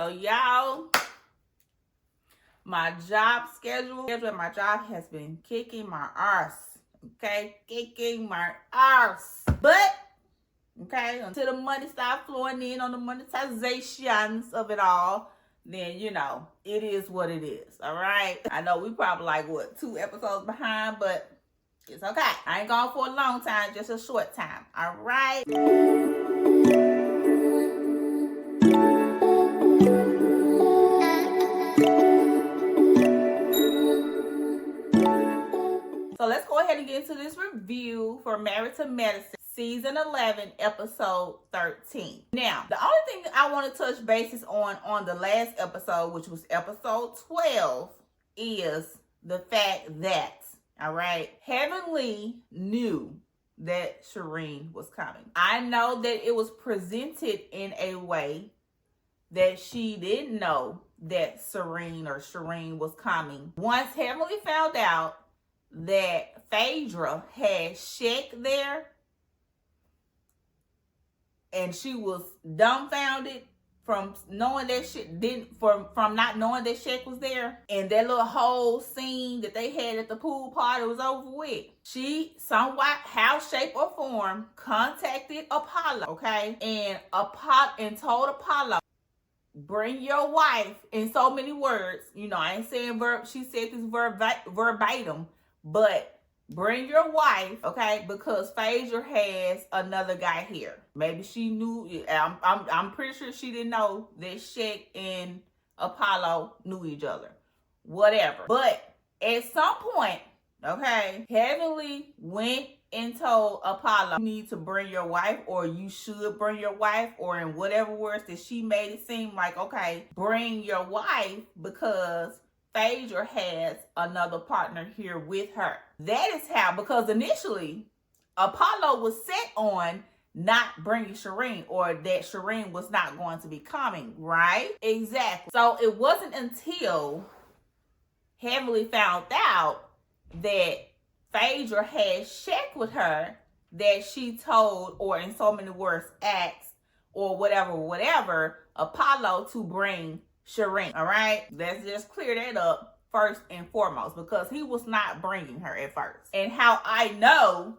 So y'all, my job schedule at my job has been kicking my arse. Okay, kicking my arse. But okay, until the money starts flowing in on the monetizations of it all, then you know it is what it is. All right. I know we probably like what 2 episodes behind, but it's okay. I ain't gone for a long time, just a short time. All right. So let's go ahead and get into this review for Married to Medicine, Season 11, Episode 13. Now, the only thing I want to touch bases on the last episode, which was Episode 12, is the fact that, all right, Heavenly knew that Shireen was coming. I know that it was presented in a way that she didn't know that Shireen was coming. Once Heavenly found out that Phaedra had Shek there, and she was dumbfounded from knowing that from not knowing that Shek was there, and that little whole scene that they had at the pool party was over with. She somewhat, how, shape, or form contacted Apollo, okay, and told Apollo, bring your wife, in so many words. You know, I ain't saying she said this verbatim, but bring your wife, okay, because Phaedra has another guy here. Maybe she knew. I'm pretty sure she didn't know that Shek and Apollo knew each other. Whatever. But at some point, okay, Heavenly went and told Apollo, you need to bring your wife, or you should bring your wife, or in whatever words that she made it seem like, okay, bring your wife because Phaedra has another partner here with her. That is how, because initially Apollo was set on not bringing Shireen, or that Shireen was not going to be coming, right? Exactly. So it wasn't until Heavenly found out that Phaedra had Shek with her that she told, or in so many words, asked, or whatever, Apollo to bring Shireen. All right, let's just clear that up first and foremost, because he was not bringing her at first. And how I know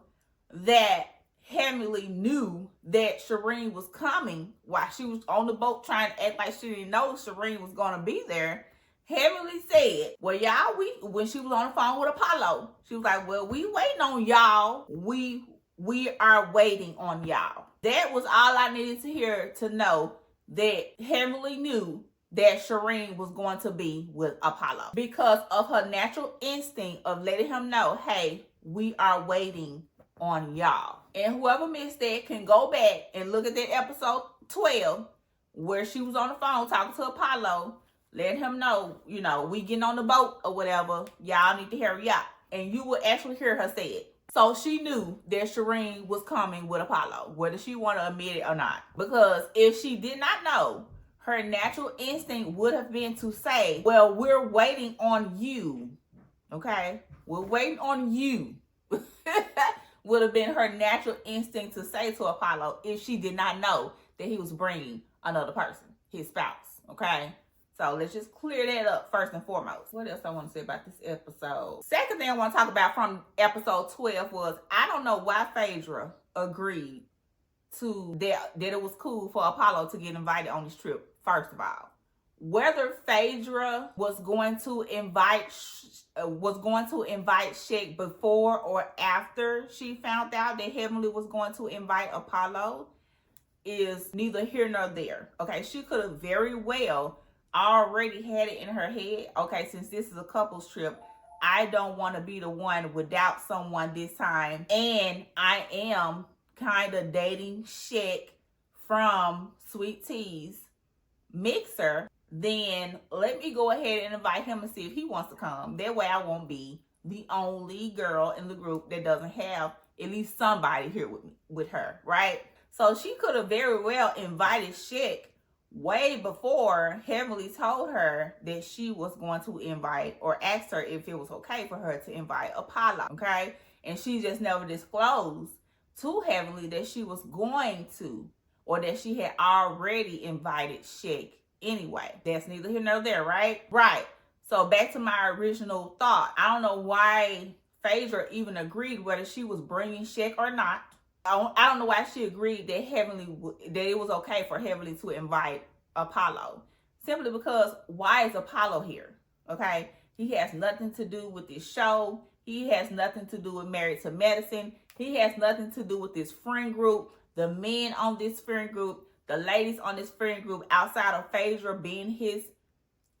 that Heavenly knew that Shireen was coming while she was on the boat trying to act like she didn't know Shireen was going to be there. Heavenly said, well, y'all, when she was on the phone with Apollo, she was like, well, we waiting on y'all. We are waiting on y'all. That was all I needed to hear to know that Heavenly knew that Shireen was going to be with Apollo, because of her natural instinct of letting him know, hey, we are waiting on y'all. And whoever missed that can go back and look at that episode 12 where she was on the phone talking to Apollo, letting him know, you know, we getting on the boat or whatever, y'all need to hurry up. And you will actually hear her say it. So she knew that Shireen was coming with Apollo, whether she want to admit it or not. Because if she did not know, her natural instinct would have been to say, well, we're waiting on you. Okay? We're waiting on you. Would have been her natural instinct to say to Apollo if she did not know that he was bringing another person, his spouse. Okay? So let's just clear that up first and foremost. What else I want to say about this episode? Second thing I want to talk about from episode 12 was, I don't know why Phaedra agreed to that it was cool for Apollo to get invited on this trip. First of all, whether Phaedra was going to invite Shek before or after she found out that Heavenly was going to invite Apollo is neither here nor there. Okay, she could have very well already had it in her head. Okay, since this is a couples trip, I don't want to be the one without someone this time, and I am kind of dating Shek from Sweet Tea's mixer, then let me go ahead and invite him and see if he wants to come. That way I won't be the only girl in the group that doesn't have at least somebody here with her, right? So she could have very well invited Shek way before Heavenly told her that she was going to invite, or asked her if it was okay for her to invite Apollo, okay? And she just never disclosed to Heavenly that she was going to, or that she had already invited Shek Anyway, that's neither here nor there, right? Right. So back to my original thought. I don't know why Phaedra even agreed whether she was bringing Shaq or not. I don't know why she agreed that it was okay for Heavenly to invite Apollo. Simply because why is Apollo here? Okay? He has nothing to do with this show. He has nothing to do with Married to Medicine. He has nothing to do with this friend group, the men on this friend group, the ladies on this friend group outside of Phaedra being his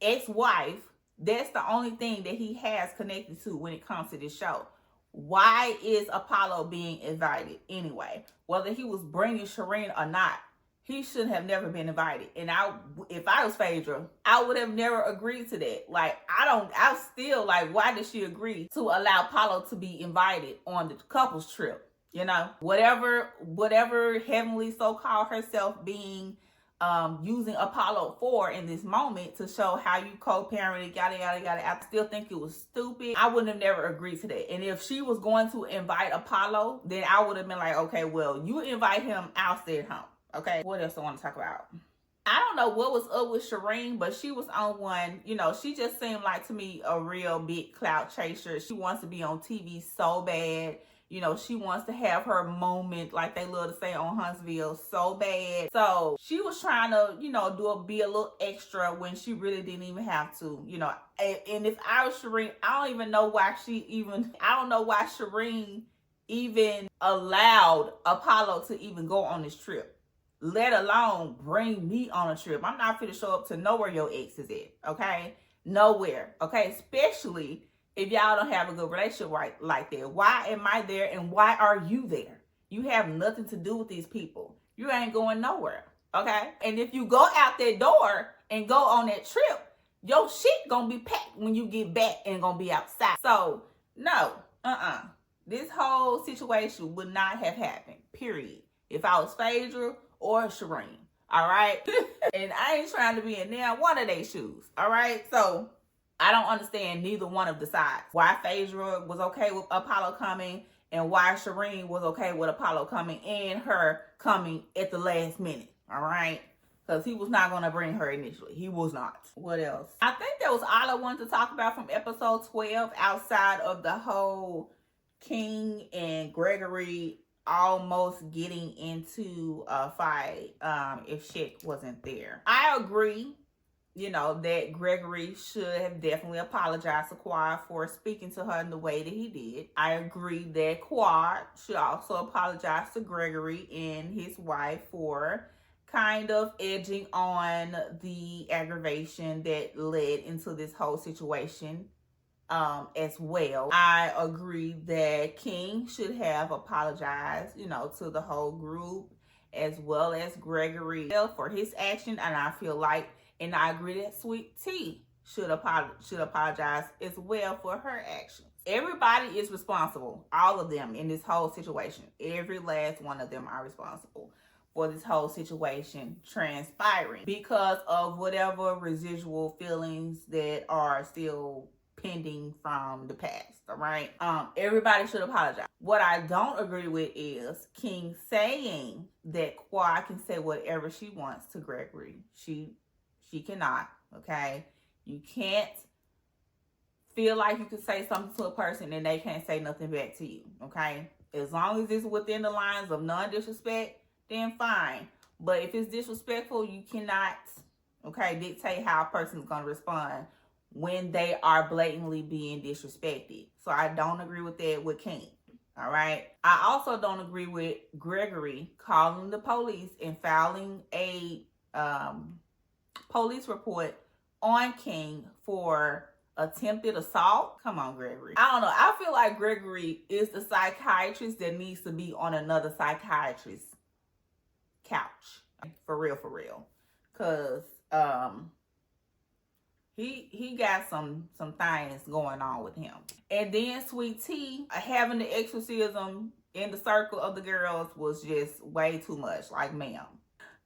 ex-wife. That's the only thing that he has connected to when it comes to this show. Why is Apollo being invited anyway? Whether he was bringing Shireen or not, he should have never been invited. And if I was Phaedra, I would have never agreed to that. Like, I still, like, why did she agree to allow Apollo to be invited on the couples trip? You know, whatever Heavenly so-called herself being using Apollo for in this moment to show how you co-parented, yada, yada, yada. I still think it was stupid. I wouldn't have never agreed to that. And if she was going to invite Apollo, then I would have been like, okay, well, you invite him, I'll stay at home. Okay, what else I want to talk about? I don't know what was up with Shireen, but she was on one, you know, she just seemed like to me a real big clout chaser. She wants to be on TV so bad. You know, she wants to have her moment, like they love to say on Huntsville, so bad. So she was trying to, you know, be a little extra when she really didn't even have to, you know. And if I was Shireen, I don't know why Shireen even allowed Apollo to even go on this trip, let alone bring me on a trip. I'm not finna show up to nowhere your ex is at, okay? Nowhere, okay? Especially if y'all don't have a good relationship like that. Why am I there and why are you there? You have nothing to do with these people. You ain't going nowhere, okay? And if you go out that door and go on that trip, your shit gonna be packed when you get back and gonna be outside. So, no, this whole situation would not have happened, period. If I was Phaedra or Shireen, all right? And I ain't trying to be in there one of their shoes, all right? So, I don't understand neither one of the sides. Why Phaedra was okay with Apollo coming and why Shireen was okay with Apollo coming and her coming at the last minute, all right? Because he was not going to bring her initially. He was not. What else? I think that was all I wanted to talk about from episode 12 outside of the whole King and Gregory almost getting into a fight if Shaq wasn't there. I agree, you know, that Gregory should have definitely apologized to Quad for speaking to her in the way that he did. I agree that Quad should also apologize to Gregory and his wife for kind of edging on the aggravation that led into this whole situation as well. I agree that King should have apologized, you know, to the whole group as well as Gregory for his action. And I feel like, and I agree that Sweet Tea should apologize as well for her actions. Everybody is responsible, all of them in this whole situation. Every last one of them are responsible for this whole situation transpiring because of whatever residual feelings that are still pending from the past, all right? Everybody should apologize. What I don't agree with is King saying that Quad can say whatever she wants to Gregory. She cannot, okay? You can't feel like you can say something to a person and they can't say nothing back to you, okay? As long as it's within the lines of non-disrespect, then fine. But if it's disrespectful, you cannot, okay, dictate how a person's going to respond when they are blatantly being disrespected. So I don't agree with that with King, all right? I also don't agree with Gregory calling the police and filing a police report on King for attempted assault. Come on, Gregory. I don't know. I feel like Gregory is the psychiatrist that needs to be on another psychiatrist's couch. For real. Because he got some things going on with him. And then Sweet Tea having the exorcism in the circle of the girls was just way too much. Like, ma'am,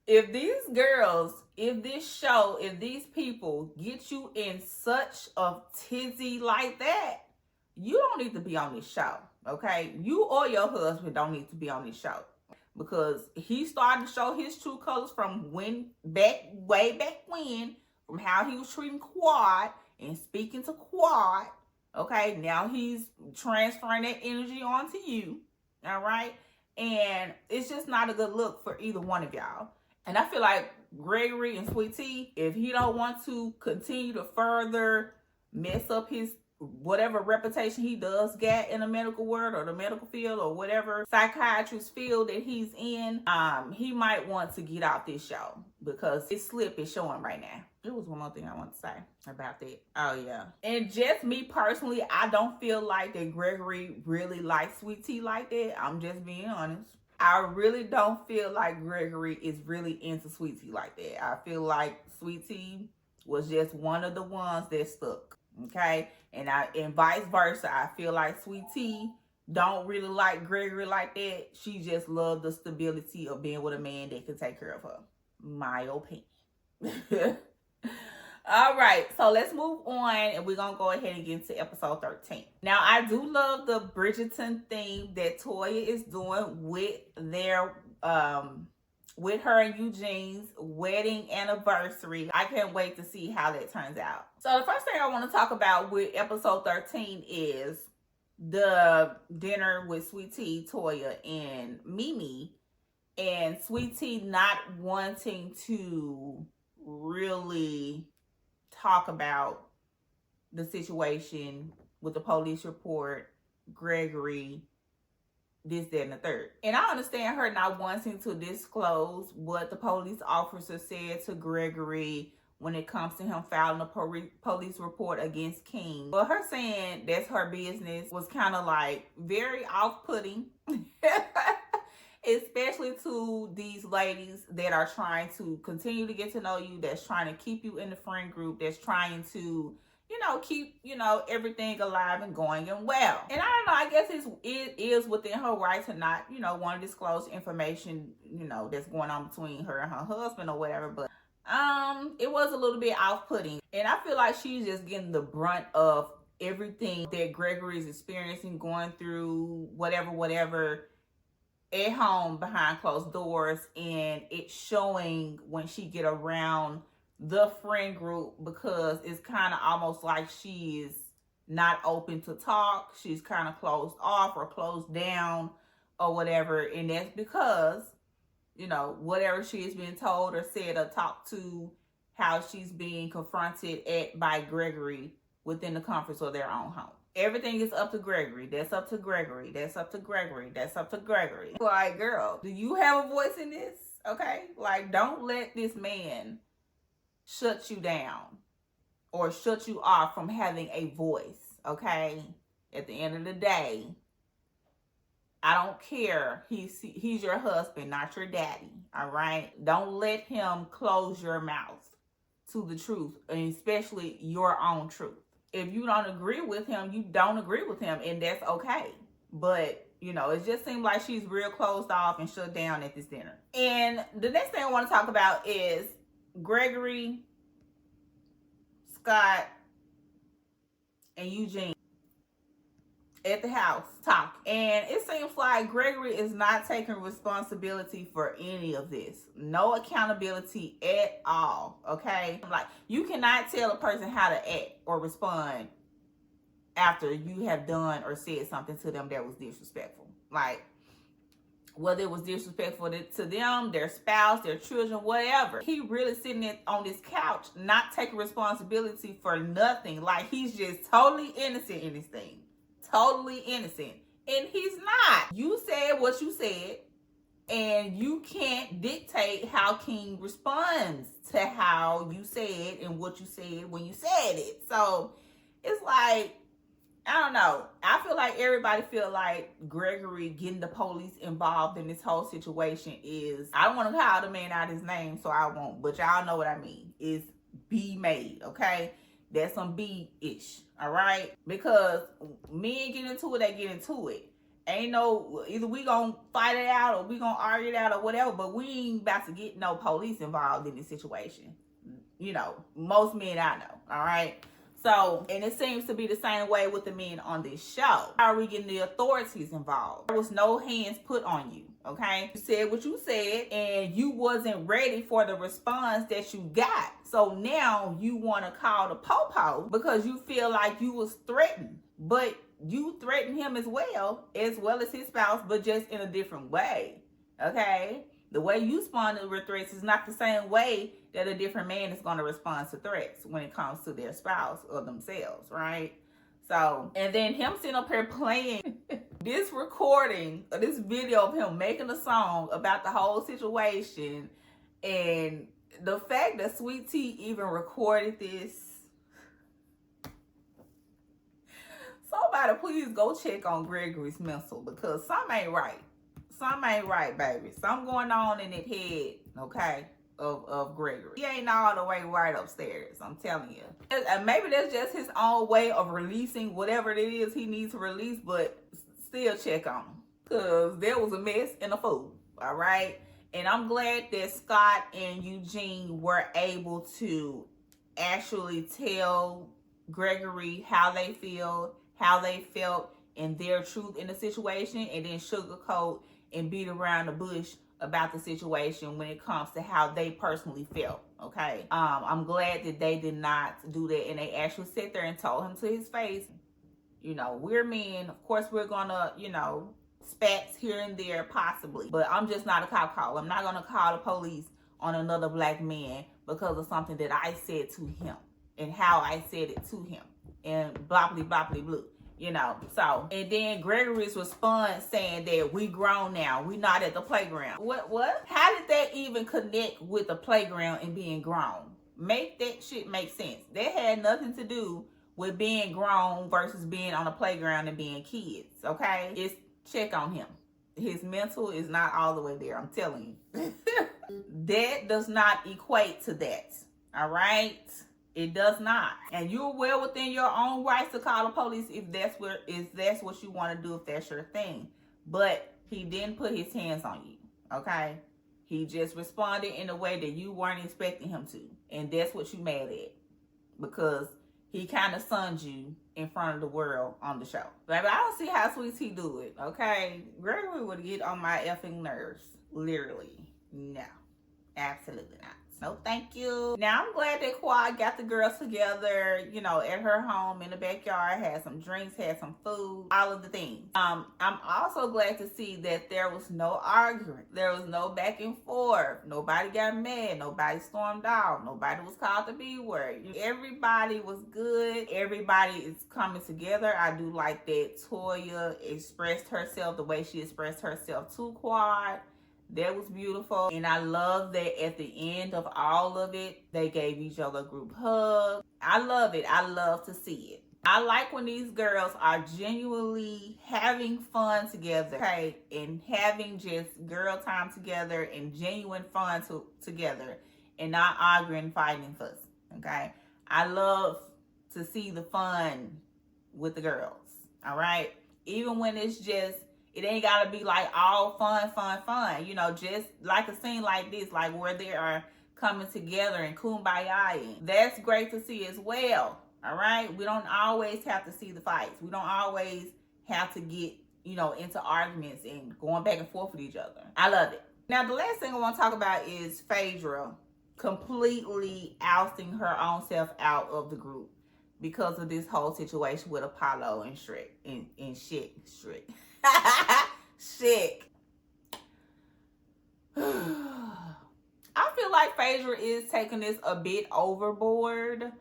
if these girls, if this show, if these people get you in such a tizzy like that, you don't need to be on this show, okay? You or your husband don't need to be on this show. because he started to show his true colors from way back when, from how he was treating Quad and speaking to Quad. Okay, now he's transferring that energy onto you. All right, and it's just not a good look for either one of y'all. And I feel like Gregory and Sweet Tea, if he don't want to continue to further mess up his whatever reputation he does get in the medical world or the medical field or whatever psychiatrist field that he's in, he might want to get out this show because his slip is showing right now. There was one more thing I want to say about that. Oh yeah. And just me personally, I don't feel like that Gregory really likes Sweet Tea like that. I'm just being honest. I really don't feel like Gregory is really into Sweet Tea like that. I feel like Sweet Tea was just one of the ones that stuck. Okay, and vice versa. I feel like Sweet Tea don't really like Gregory like that. She just loved the stability of being with a man that can take care of her. My opinion. All right, so let's move on, and we're gonna go ahead and get into episode 13. Now, I do love the Bridgerton theme that Toya is doing with their with her and Eugene's wedding anniversary. I can't wait to see how that turns out. So the first thing I want to talk about with episode 13 is the dinner with Sweet Tea, Toya, and Mimi, and Sweet Tea not wanting to really talk about the situation with the police report, Gregory, this, that, and the third. And I understand her not wanting to disclose what the police officer said to Gregory when it comes to him filing a police report against King. But her saying that's her business was kind of like very off-putting. Especially to these ladies that are trying to continue to get to know you, that's trying to keep you in the friend group, that's trying to, keep, everything alive and going and well. And I don't know, I guess it is within her right to not, want to disclose information, that's going on between her and her husband or whatever. But it was a little bit off-putting. And I feel like she's just getting the brunt of everything that Gregory is experiencing, going through, whatever, at home behind closed doors, and it's showing when she get around the friend group, because it's kind of almost like she is not open to talk. She's kind of closed off or closed down or whatever, and that's because whatever she is being told or said or talked to, how she's being confronted by Gregory within the comforts of their own home. Everything is up to Gregory. That's up to Gregory. That's up to Gregory. That's up to Gregory. Like, girl, do you have a voice in this? Okay? Like, don't let this man shut you down or shut you off from having a voice. Okay? At the end of the day, I don't care. He's your husband, not your daddy. All right? Don't let him close your mouth to the truth, and especially your own truth. If you don't agree with him, you don't agree with him, and that's okay. But, it just seemed like she's real closed off and shut down at this dinner. And the next thing I want to talk about is Gregory, Scott, and Eugene at the house talk. And it seems like Gregory is not taking responsibility for any of this. No accountability at all, okay? Like, you cannot tell a person how to act or respond after you have done or said something to them that was disrespectful. Like, whether it was disrespectful to them, their spouse, their children, whatever. He really sitting on this couch, not taking responsibility for nothing. Like, he's just totally innocent in this thing. Totally innocent. And he's not. You said what you said, and you can't dictate how King responds to how you said and what you said when you said it. So it's like, I don't know. I feel like everybody feel like Gregory getting the police involved in this whole situation is, I don't want to call the man out his name, so I won't, but y'all know what I mean. Is B made, okay? That's some B-ish, all right? Because men get into it, they get into it. Ain't no, either we gonna fight it out or we gonna argue it out or whatever, but we ain't about to get no police involved in this situation. Most men I know, all right? So, and it seems to be the same way with the men on this show. How are we getting the authorities involved? There was no hands put on you, Okay, you said what you said, and you wasn't ready for the response that you got. So now you want to call the popo because you feel like you was threatened, but you threatened him as well as his spouse, but just in a different way. Okay, the way you responded with threats is not the same way that a different man is going to respond to threats when it comes to their spouse or themselves, right? So, and then him sitting up here playing this recording, or this video of him making a song about the whole situation, and the fact that Sweet Tea even recorded this. Somebody please go check on Gregory's mental, because something ain't right. Something ain't right, baby. Something going on in that head, okay, of Gregory. He ain't all the way right upstairs, I'm telling you. And maybe that's just his own way of releasing whatever it is he needs to release, but still check on him, because there was a mess and a fool, all right? And I'm glad that Scott and Eugene were able to actually tell Gregory how they feel, how they felt, and their truth in the situation, and then sugarcoat and beat around the bush about the situation when it comes to how they personally felt. Okay, I'm glad that they did not do that, and they actually sat there and told him to his face, you know, we're men, of course we're gonna, you know, spats here and there possibly, but I'm just not a cop caller. I'm not gonna call the police on another black man because of something that I said to him and how I said it to him, and bloppity bloppity blue. You know, so, and then Gregory's response saying that we grown now, we not at the playground. What? How did that even connect with the playground and being grown? Make that shit make sense. That had nothing to do with being grown versus being on the playground and being kids, okay? It's check on him. His mental is not all the way there, I'm telling you. That does not equate to that, all right? It does not. And you're well within your own rights to call the police if that's what you want to do, if that's your thing. But he didn't put his hands on you, okay? He just responded in a way that you weren't expecting him to. And that's what you mad at. Because he kind of sunned you in front of the world on the show. Baby, I don't see how Sweet Tea do it, okay? Gregory would get on my effing nerves. Literally. No. Absolutely not. No, thank you. Now, I'm glad that Quad got the girls together, you know, at her home in the backyard, had some drinks, had some food, all of the things. I'm also glad to see that there was no arguing. There was no back and forth. Nobody got mad. Nobody stormed off. Nobody was called the B word. Everybody was good. Everybody is coming together. I do like that Toya expressed herself the way she expressed herself to Quad. That was beautiful. And I love that at the end of all of it, they gave each other a group hug. I love it. I love to see it. I like when these girls are genuinely having fun together, okay, and having just girl time together and genuine fun together, and not arguing, fighting, fuss, okay? I love to see the fun with the girls, all right? Even when it's just, it ain't gotta be like all fun. You know, just like a scene like this, like where they are coming together and kumbaya. That's great to see as well. All right. We don't always have to see the fights. We don't always have to get, you know, into arguments and going back and forth with each other. I love it. Now, the last thing I want to talk about is Phaedra completely ousting her own self out of the group because of this whole situation with Apollo and Shrek and Shrek. Sick. I feel like Phaedra is taking this a bit overboard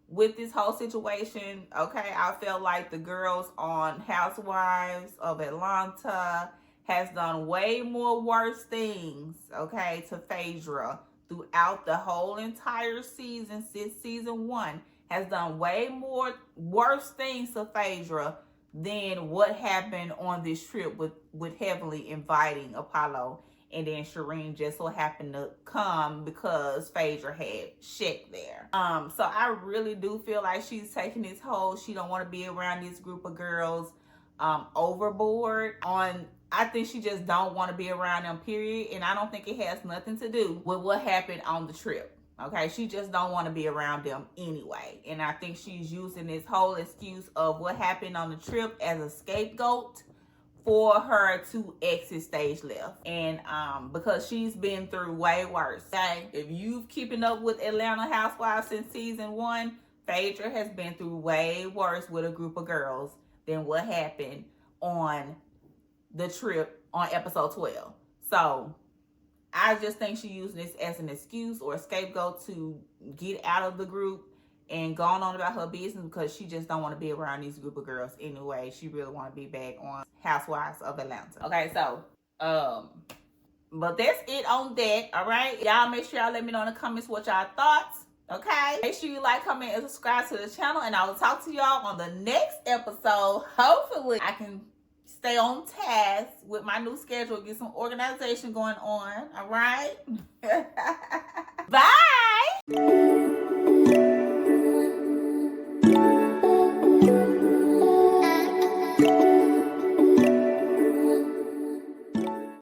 with this whole situation. Okay, I felt like the girls on Housewives of Atlanta has done way more worse things, okay, to Phaedra throughout the whole entire season. Since season 1 has done way more worse things to Phaedra than what happened on this trip with heavily inviting Apollo, and then Shireen just so happened to come because Phaedra had Shaq there. So I really do feel like she's taking this whole she don't want to be around this group of girls overboard. I think she just don't want to be around them, period, and I don't think it has nothing to do with what happened on the trip. Okay, she just don't want to be around them anyway. And I think she's using this whole excuse of what happened on the trip as a scapegoat for her to exit stage left. And because she's been through way worse. Okay, if you've keeping up with Atlanta Housewives since season 1, Phaedra has been through way worse with a group of girls than what happened on the trip on episode 12. So I just think she's using this as an excuse or a scapegoat to get out of the group and going on about her business, because she just don't want to be around these group of girls anyway. She really want to be back on Housewives of Atlanta. Okay, so but that's it on that. All right, y'all make sure y'all let me know in the comments what y'all thoughts. Okay, make sure you like, comment, and subscribe to the channel, and I will talk to y'all on the next episode. Hopefully I can stay on task with my new schedule, get some organization going on. All right. Bye.